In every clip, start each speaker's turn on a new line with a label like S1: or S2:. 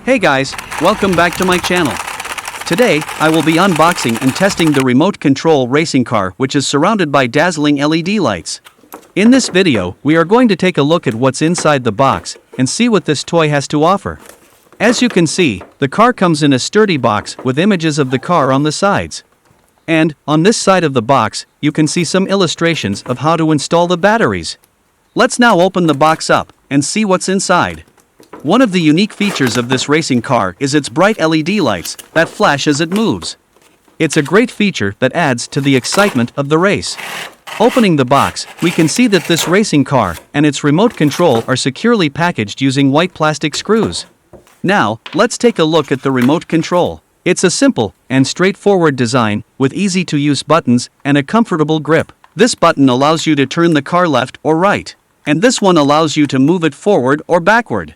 S1: Hey guys, welcome back to my channel. Today, I will be unboxing and testing the remote control racing car which is surrounded by dazzling LED lights. In this video, we are going to take a look at what's inside the box and see what this toy has to offer. As you can see, the car comes in a sturdy box with images of the car on the sides. And, on this side of the box, you can see some illustrations of how to install the batteries. Let's now open the box up and see what's inside. One of the unique features of this racing car is its bright LED lights that flash as it moves. It's a great feature that adds to the excitement of the race. Opening the box, we can see that this racing car and its remote control are securely packaged using white plastic screws. Now, let's take a look at the remote control. It's a simple and straightforward design with easy-to-use buttons and a comfortable grip. This button allows you to turn the car left or right, and this one allows you to move it forward or backward.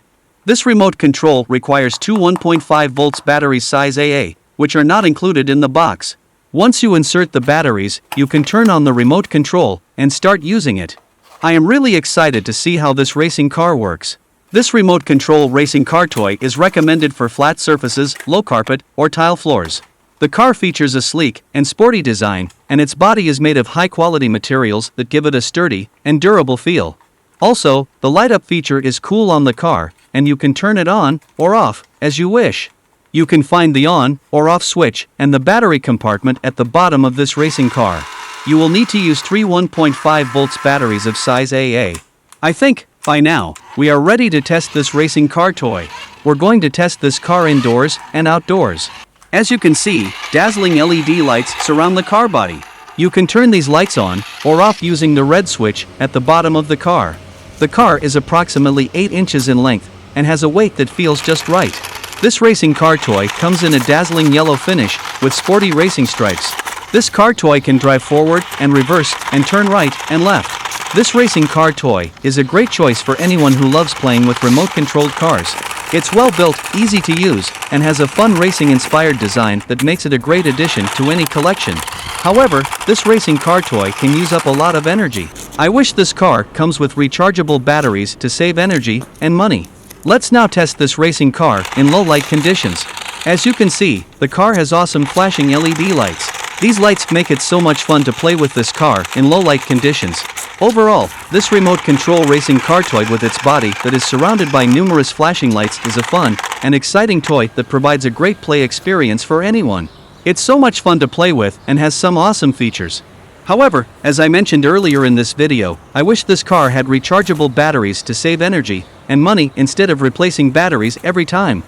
S1: This remote control requires two 1.5 volts batteries size AA, which are not included in the box. Once you insert the batteries, you can turn on the remote control and start using it. I am really excited to see how this racing car works. This remote control racing car toy is recommended for flat surfaces, low carpet, or tile floors. The car features a sleek and sporty design, and its body is made of high-quality materials that give it a sturdy and durable feel. Also, the light-up feature is cool on the car, and you can turn it on or off as you wish. You can find the on or off switch and the battery compartment at the bottom of this racing car. You will need to use three 1.5 volts batteries of size AA. I think, by now, we are ready to test this racing car toy. We're going to test this car indoors and outdoors. As you can see, dazzling LED lights surround the car body. You can turn these lights on or off using the red switch at the bottom of the car. The car is approximately 8 inches in length and has a weight that feels just right. This racing car toy comes in a dazzling yellow finish with sporty racing stripes. This car toy can drive forward and reverse and turn right and left. This racing car toy is a great choice for anyone who loves playing with remote-controlled cars. It's well built, easy to use, and has a fun racing-inspired design that makes it a great addition to any collection. However, this racing car toy can use up a lot of energy. I wish this car comes with rechargeable batteries to save energy and money. Let's now test this racing car in low-light conditions. As you can see, the car has awesome flashing LED lights. These lights make it so much fun to play with this car in low-light conditions. Overall, this remote control racing car toy with its body that is surrounded by numerous flashing lights is a fun and exciting toy that provides a great play experience for anyone. It's so much fun to play with and has some awesome features. However, as I mentioned earlier in this video, I wish this car had rechargeable batteries to save energy and money instead of replacing batteries every time.